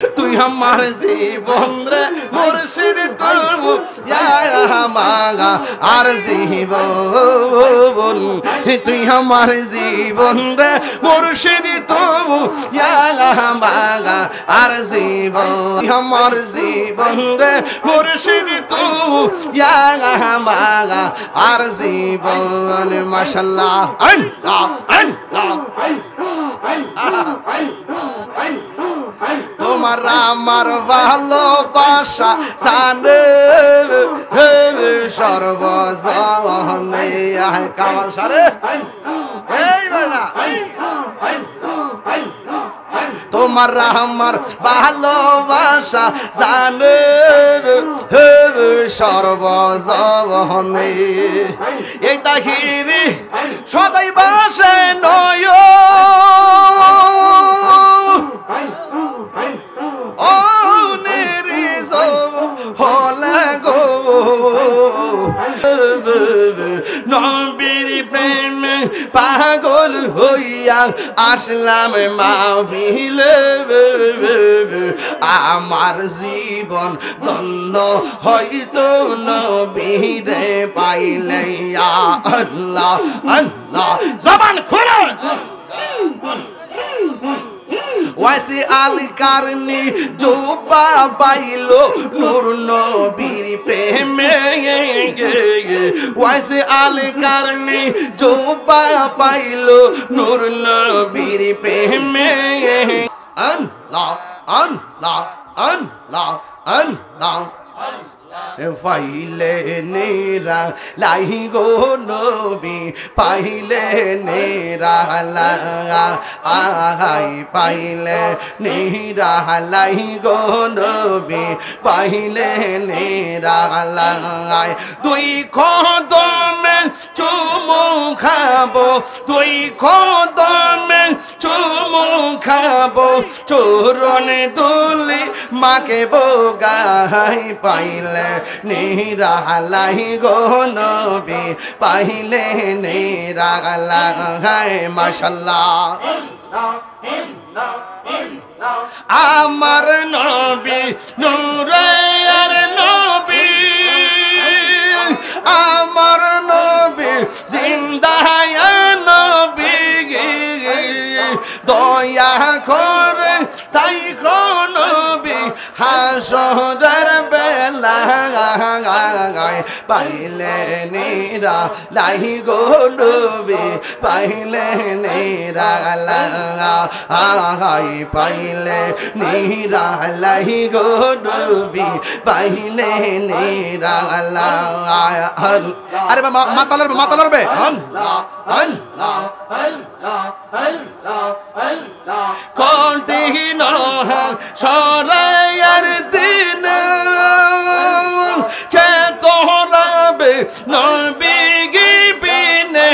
তুই আমার জীবন রে মুর্শিদ তবু মাগা আর জীবন তুই আমার জীবন রে মুর্শিদ তবু মাগা আর জীবন আমার জীবন রে মুর্শিদ তবু মাগা আর জীবন মাশাআল্লাহ আল্লাহ আল্লাহ তোমার আমার ভালোবাসা জানে সর্বজনে কামাল সারে এই বেটা তোমার আমার ভালোবাসা জানে সর্বজনে এই তাহিরি সদাই বাসে নয় ও নিরিজ হলে গো নবীর প্রেমে পাগল হইয়া আসলাম মাহফিলে আমার জীবন ধন্য হইতো নবীরে পাইলে আল্লাহ আল্লাহ জবান খুলে ওয়াসি আল কারনি জোবা পাইলো নূর নবীর প্রেমে ওয়াসি আল কারনি জোবা পাইলো নূর নবীর প্রেমে আল্লাহ আল্লাহ আল্লাহ আল্লাহ পাইলে নেরা লাই গো নবী পাইলে নেরা আহাই পাইলে নেরা লাই গো নবী পাইলে নেরা লাই দুই কদমে চুমু খাবো দুই কদমে চুমু খাবো চরণে দুলি মাকে বোগাই পাইলে নেরা লাই গো নবী পাইলে নেরা লাই মাশাআল্লাহ আমার নবী নূরের নবী আমার নবী জিন্দা নবী দয়া করে তাই নবী হাসরের বেলা পাইলে নেরা লাই গো নবী পাইলে নেরা লাই পাইলে নেরা লাই গো নবী পাইলে নেরা লাই আরে মাতালার মাতালার আল্লাহ আল্লাহ আল্লাহ আল্লাহ আল্লাহ কঠিন সরাইয়ার দিন কে তোরাবে নবী গিবিনে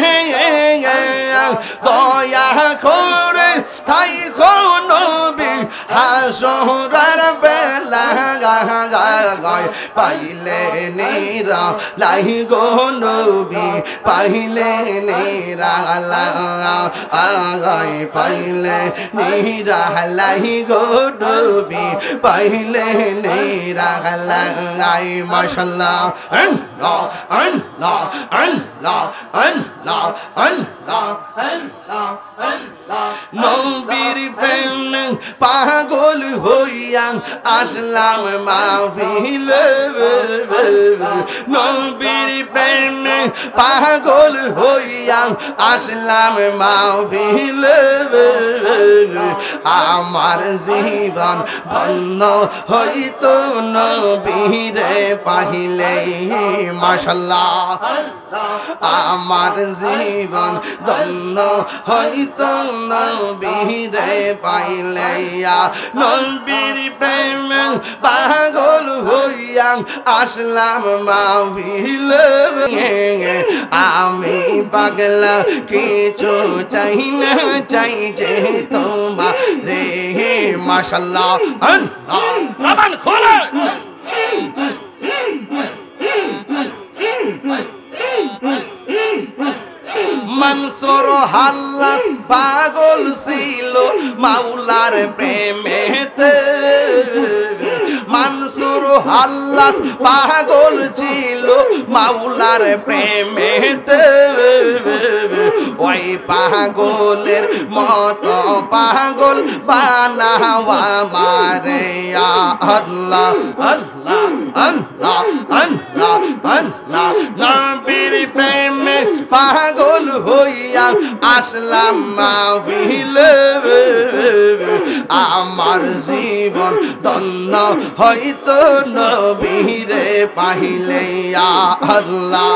দয়া করে তাই নবী হাসরের বেলা পাইলে নেরা লাই গো নবী পাইলে নেরা লাই পাইলে নেরা লাই গো নবী পাইলে নেরা লাই মাশাআল্লাহ আল্লাহ আল্লাহ আল্লাহ আল্লাহ আল্লাহ আল্লাহ আল্লাহ নবীর প্রেমে পাগল হইয়া আসলাম মাহফিলে নবীর প্রেমে পাগল হইয়া আসলাম মাহফিলে আমার জীবন ধন্য হইতো নবীরে পাইলে মাশাআল্লাহ আমার জীবন ধন্য হইতো নবীরে পাইলে নবীর প্রেমে পাগল হইয়া আসলাম মাহফিলে আমি পাগলা কিছু চাই না চাই যে তোমার রে মাশাআল্লাহ আল্লাহ জবান খোলে মনসুর হাল্লাস পাগল ছিল মাওলার প্রেমেতে মানসুর হাল্লাস পাগল ছিল মাওলার প্রেমেতে ওই পাগলের মতো পাগল বানাওয়া মারে আল্লাহ আল্লাহ আল্লাহ আল্লাহ আল্লাহ নবীর প্রেমে পাগল হইয়া আসলাম মাহফিলে আমার জীবন ধন্য হয়তো নবীরে পাইলে আল্লাহ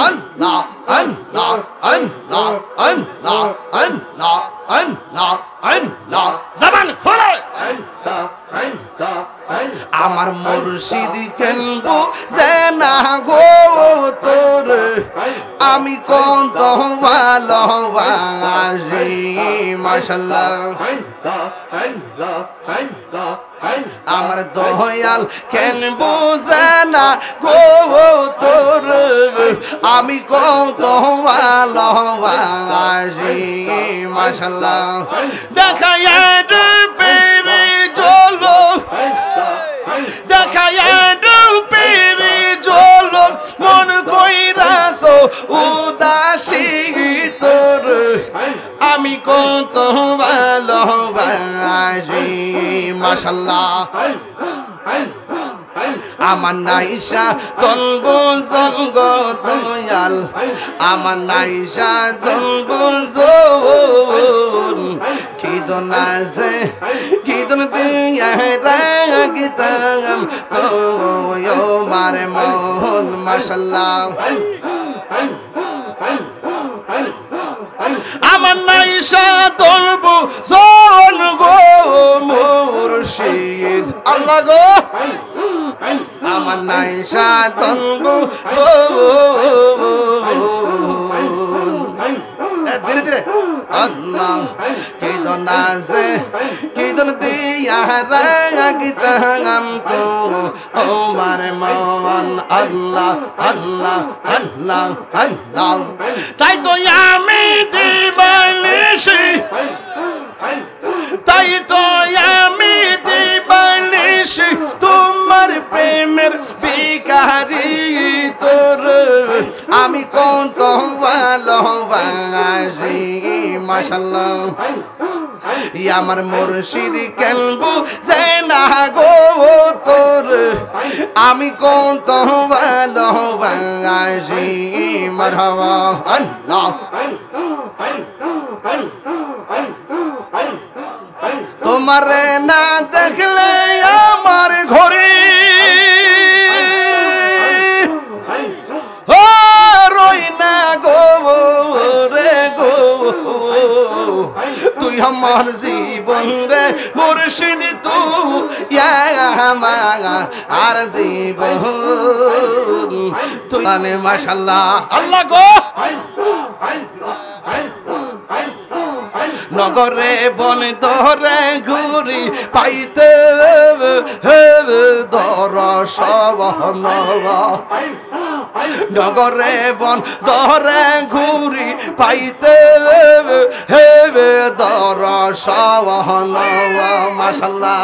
আল্লাহ আল্লাহ আল্লাহ আল্লাহ আল্লাহ আল্লাহ আল্লাহ জবান খোলো আমার মুর্শিদ কেনবো যে না গো তোর আমি কত ভালোবাসি মাশাআল্লাহ আমার দয়াল কেন বুঝে না গো তোর আমি কত ভালোবাসি মাশাআল্লাহ দেখায়া পেরে চলো দেখায়া পেরে চলো মন কইরাছো উদাসী তোর আমি কত ভালোবাসি মাশাআল্লাহ আমার নাইশা তলবো জঙ্গ দয়াল আমার নাইশা তলবো কি দন আছে কি দন দিয়া রাগিতাম তো মারে মোহন মাশাআল্লাহ আমার নাইশা তলবো জন গো মুর্শিদ আল্লাহ গো আমার নাইশা তলবো ধীরে ধীরে আল্লাহ কি দন আছে কি দন দিয়া রাগিতাম তো আমার মন আল্লাহ আল্লাহ আল্লাহ আল্লাহ তাই তো আমি দিবানিশি তাই তো আমি দিবানিশি তোমার প্রেমের ভিখারি তোর আমি কত ভালোবাসি মাশাআল্লাহ আমার মুর্শিদ কেন বুঝে না গো তোর আমি কত ভালোবাসি মারহাবা আল্লাহ তোমারে না দেখলে আমার ঘরে রই না গো রে গো তুই আমার জীবন রে মুর্শিদ তুই আর জীবন তুই মাশাআল্লাহ আল্লাহ গো নগরে বন ধরে ঘুরি পাইতে দরস নগরে বন ধরে ঘুরি পাইতে দরস মাশাআল্লাহ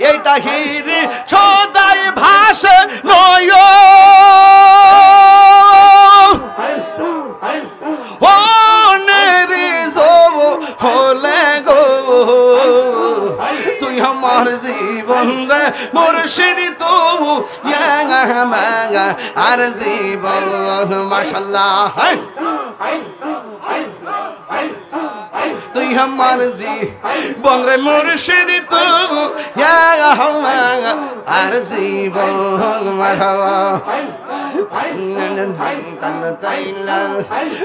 এই তাহিরি সদাই ভাষে নয় হলে গো তুই আমার জীবন রে মুর্শিদ তুই আর জীবন মাশাআল্লাহ তুই আমার জীবন রে মুর্শিদ তুই আর জীবন মাশাআল্লাহ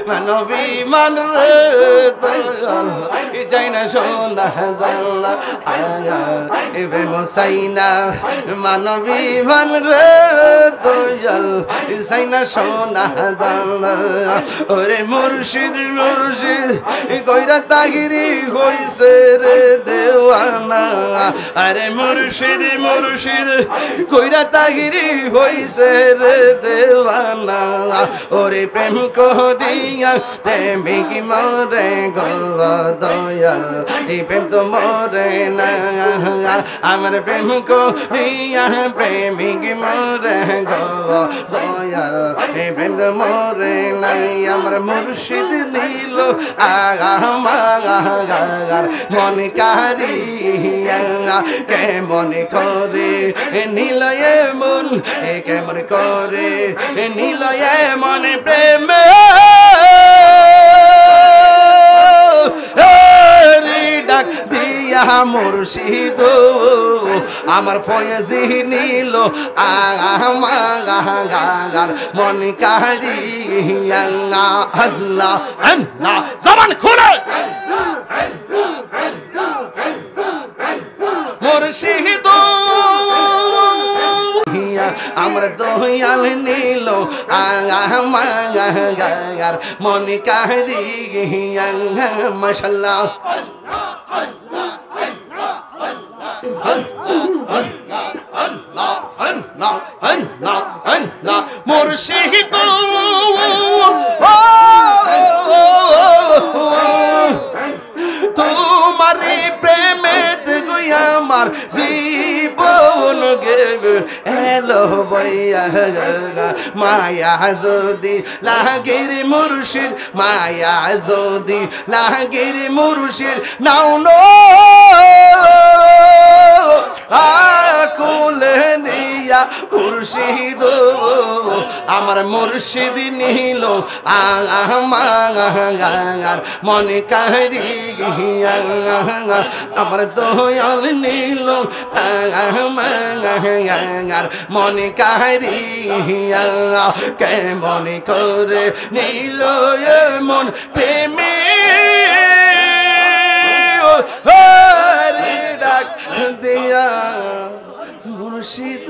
মানবী মান রে চাই না সোনা প্রেম চাই না মানবী মান রে দয়াল চাই না সোনা ওরে মুর্শিদ মুর্শিদ কইরা তাগিরি হইছে রে দেওয়া দেওয়ানা আরে মুর্শিদ মুর্শিদ কইরা তাগিরি হইছে রে দেওয়ানা ওরে প্রেম করিয়া প্রেমিক মরে গো দয়াল এই প্রেম তো মরে না আমার প্রেম করিয়া প্রেমিক মরে গো দয়াল এই প্রেম তো মরে নাই আমার মুর্শিদ নীল আমার মন কারিয়া কেমন করে নীলয়ে মন কেমন করে নীলয়ে মন প্রেম ডাক দিয়া মুর্শিদ আমার ফয়েজি নীল আমার মন কারিয়া আল্লাহ আল্লাহ জবান খুলে মুর্শিদ আমার দয়াল নীল আমার মন কারিয়া মাশাআল্লাহ মুর্শিদ তোমারি প্রেমেতে গইয়া আমার জীবন গেবে এলো বইয়া মায়া যদি লাগের মুর্শিদ মায়া যদি লাগের মুর্শিদ নাও নো কুলে নিয়া মুর্শিদ আমার মুর্শিদ নীল আমার মনে কারিয়া আমার দয়াল নীল আমার মনে কারিয়া কেমন করে নীল মন প্রেমে ডাক দিয়া মুর্শিদ